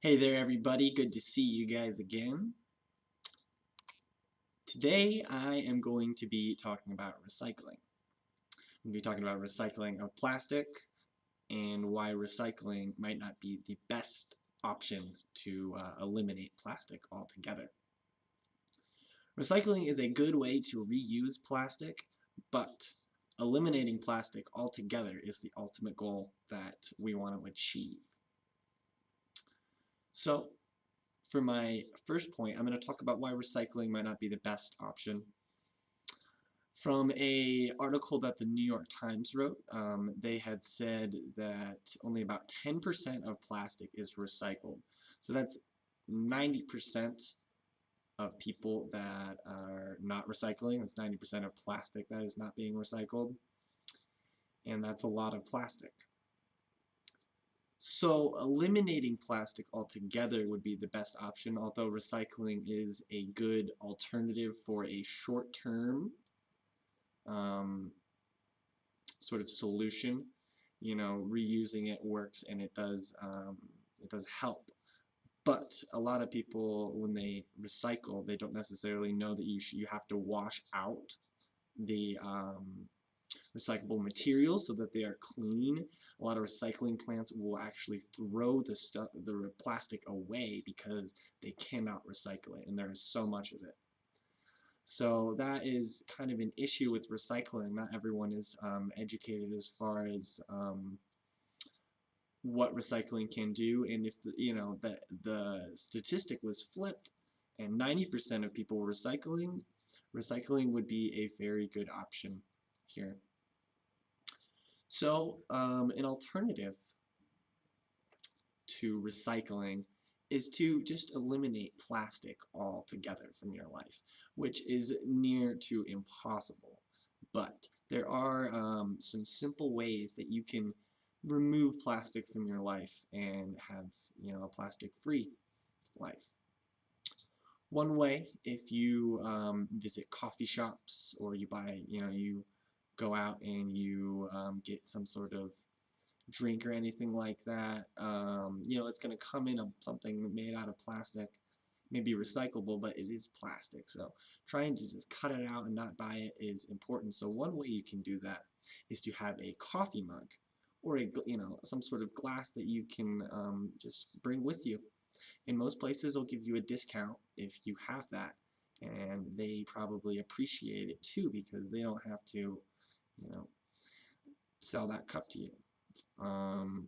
Hey there everybody, good to see you guys again. Today I am going to be talking about recycling. I'm going to be talking about recycling of plastic and why recycling might not be the best option to eliminate plastic altogether. Recycling is a good way to reuse plastic, but eliminating plastic altogether is the ultimate goal that we want to achieve. So, for my first point, I'm going to talk about why recycling might not be the best option. From a article that the New York Times wrote, they had said that only about 10% of plastic is recycled. So that's 90% of people that are not recycling. That's 90% of plastic that is not being recycled. And that's a lot of plastic. So eliminating plastic altogether would be the best option, although recycling is a good alternative for a short-term sort of solution. You know, reusing it works and it does help. But a lot of people, when they recycle, they don't necessarily know that you have to wash out the recyclable materials so that they are clean. A lot of recycling plants will actually throw the plastic away because they cannot recycle it, and there is so much of it. So that is kind of an issue with recycling. Not everyone is educated as far as what recycling can do, and if the statistic was flipped and 90% of people were recycling would be a very good option here. So an alternative to recycling is to just eliminate plastic altogether from your life, which is near to impossible. But there are some simple ways that you can remove plastic from your life and have, a plastic-free life. One way, if you visit coffee shops or you buy, you go out and you get some sort of drink or anything like that, it's going to come in something made out of plastic, maybe recyclable, but it is plastic. So trying to just cut it out and not buy it is important. So one way you can do that is to have a coffee mug or some sort of glass that you can just bring with you. In most places, they'll give you a discount if you have that, and they probably appreciate it too because they don't have to, sell that cup to you. Um,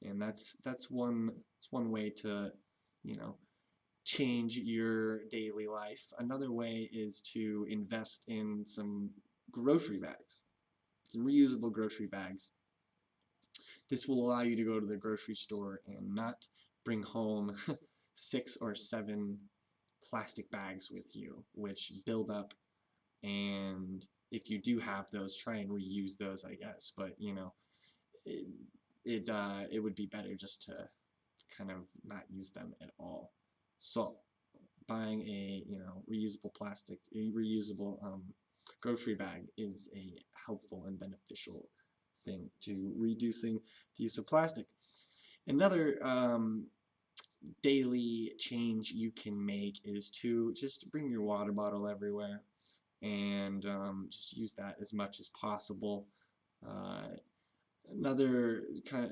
and that's one way to change your daily life. Another way is to invest in some grocery bags, some reusable grocery bags. This will allow you to go to the grocery store and not bring home 6 or 7 plastic bags with you, which build up, and if you do have those, try and reuse those, I guess. But it, it would be better just to kind of not use them at all. So buying a reusable grocery bag is a helpful and beneficial thing to reducing the use of plastic. Another daily change you can make is to just bring your water bottle everywhere and just use that as much as possible. Another kind of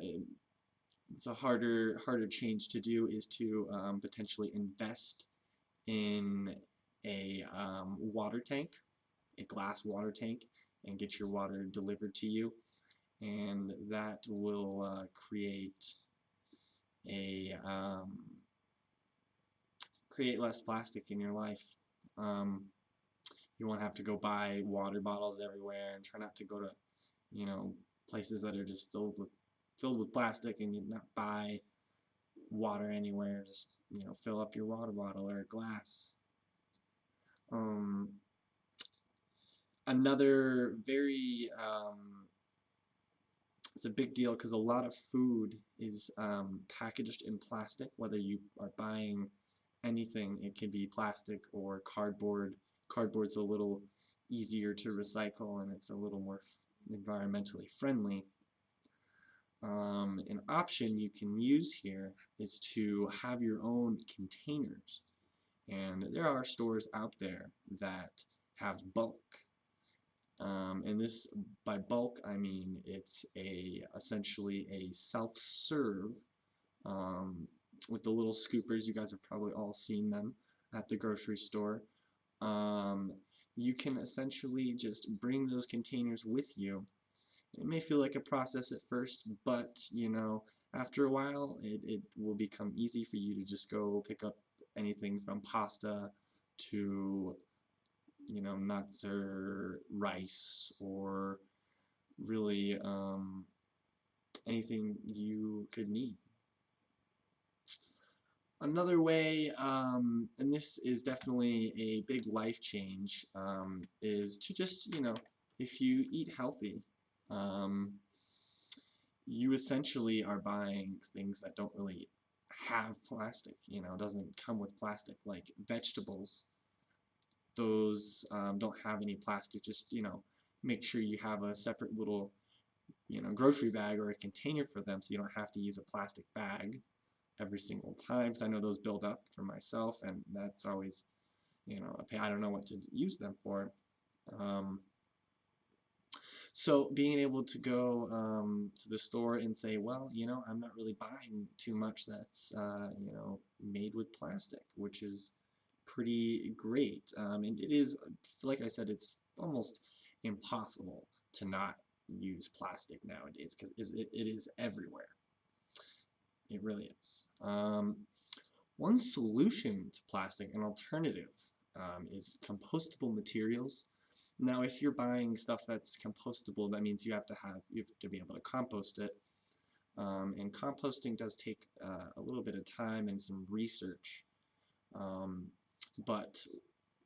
it's a harder change to do is to potentially invest in a water tank, a glass water tank, and get your water delivered to you, and that will create less plastic in your life. Um, you won't have to go buy water bottles everywhere, and try not to go to places that are just filled with plastic, and you not buy water anywhere. Just fill up your water bottle or a glass. Um, Another very it's a big deal because a lot of food is packaged in plastic. Whether you are buying anything, it can be plastic or cardboard. Cardboard's a little easier to recycle and it's a little more environmentally friendly. An option you can use here is to have your own containers. And there are stores out there that have bulk. And this, by bulk, I mean it's essentially a self-serve with the little scoopers. You guys have probably all seen them at the grocery store. Um, you can essentially just bring those containers with you. It may feel like a process at first, but after a while, it will become easy for you to just go pick up anything from pasta to nuts or rice or really anything you could need. Another way, and this is definitely a big life change, is to just, if you eat healthy, um, you essentially are buying things that don't really have plastic, it doesn't come with plastic, like vegetables. Those don't have any plastic. Just, make sure you have a separate little, grocery bag or a container for them so you don't have to use a plastic bag every single time, because I know those build up for myself, and that's always, a pain. I don't know what to use them for. So being able to go to the store and say, well, I'm not really buying too much that's, made with plastic, which is pretty great. And it is, like I said, it's almost impossible to not use plastic nowadays because it is everywhere. It really is. One solution to plastic, an alternative, is compostable materials. Now, if you're buying stuff that's compostable, that means you have to be able to compost it. And composting does take a little bit of time and some research, but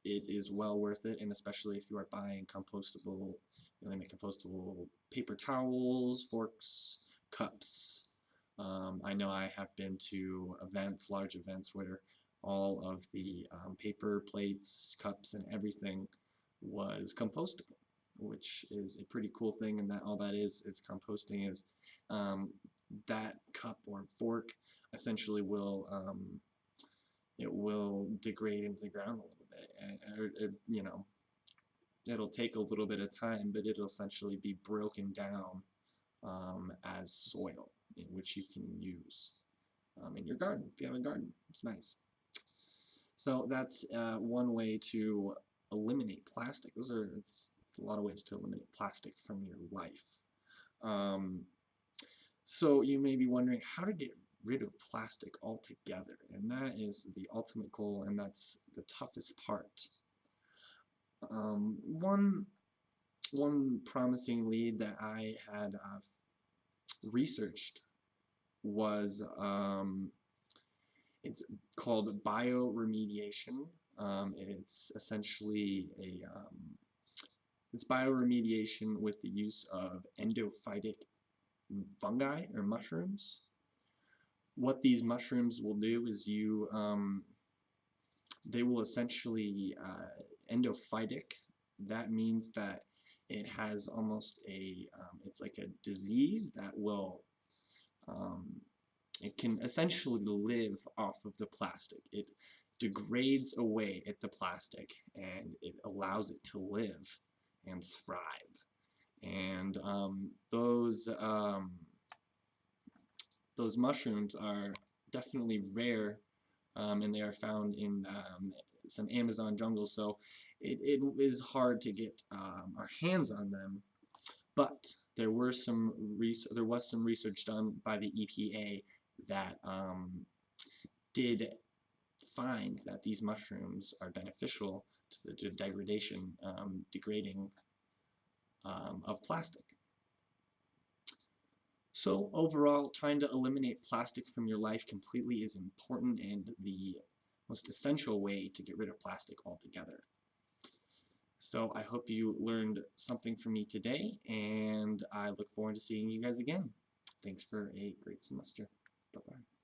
it is well worth it. And especially if you are buying compostable, they make compostable paper towels, forks, cups. I know I have been to events, large events, where all of the paper plates, cups, and everything was compostable, which is a pretty cool thing. And that all that is composting is that cup or fork essentially will it will degrade into the ground a little bit. It'll take a little bit of time, but it'll essentially be broken down as soil, in which you can use in your garden. If you have a garden, it's nice. So that's one way to eliminate plastic. It's a lot of ways to eliminate plastic from your life. So you may be wondering how to get rid of plastic altogether, and that is the ultimate goal, and that's the toughest part. One promising lead that I had researched was it's called bioremediation. It's essentially it's bioremediation with the use of endophytic fungi or mushrooms. What these mushrooms will do is they will essentially endophytic. That means that it has almost it's like a disease that will it can essentially live off of the plastic. It degrades away at the plastic and it allows it to live and thrive. And those mushrooms are definitely rare, and they are found in some Amazon jungles, so it is hard to get our hands on them. But there was some research done by the EPA that did find that these mushrooms are beneficial to the degrading of plastic. So overall, trying to eliminate plastic from your life completely is important and the most essential way to get rid of plastic altogether. So I hope you learned something from me today, and I look forward to seeing you guys again. Thanks for a great semester. Bye-bye.